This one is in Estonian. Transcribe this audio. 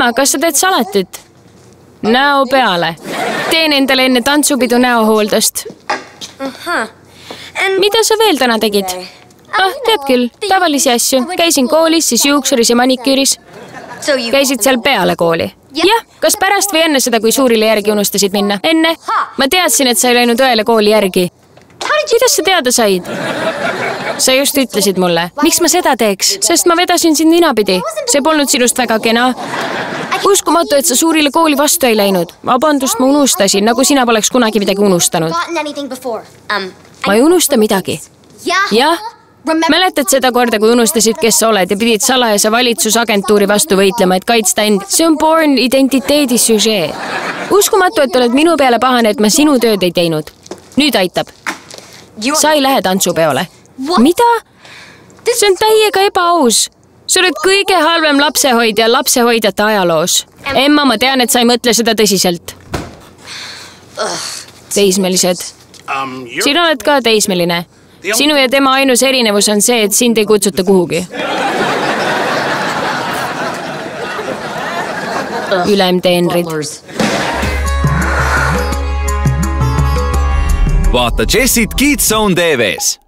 ema, kas sa teed salatit? Näo peale. Teen endale enne tantsupidu näohooldust. Mida sa veel täna tegid? Tead küll, tavalisi asju. Käisin koolis, siis juuksuris ja maniküüris. Käisid seal peale kooli? Jah, kas pärast või enne seda, kui suurile järgi unustasid minna? Enne? Ma teadsin, et sa ei läinud õele kooli järgi. Kuidas sa teada said? Sa just ütlesid mulle. Miks ma seda teeks? Sest ma vedasin sind ninapidi. See polnud sinust väga kena. Uskumatu, et sa suurile kooli vastu ei läinud. Vabandust, ma unustasin, nagu sina poleks kunagi midagi unustanud. Ma ei unusta midagi. Jah? Mäletad seda korda, kui unustasid, kes sa oled ja pidid salajase valitsusagentuuri vastu võitlema, et kaitsta end? See on Born identiteedi süžee. Uskumatu, et oled minu peale pahane, et ma sinu tööd ei teinud. Nüüd aitab. Sa ei lähe tantsupeole. Mida? See on täiega ebaaus. Sa oled kõige halvem lapsehoidja lapsehoidjate ajaloos. Emma, ma tean, et sa ei mõtle seda tõsiselt. Teismelised. Sina oled ka teismeline. Sinu ja tema ainus erinevus on see, et sind ei kutsuta kuhugi. Ülemteenrid. Vaata Jessit Kids Zone TV-s.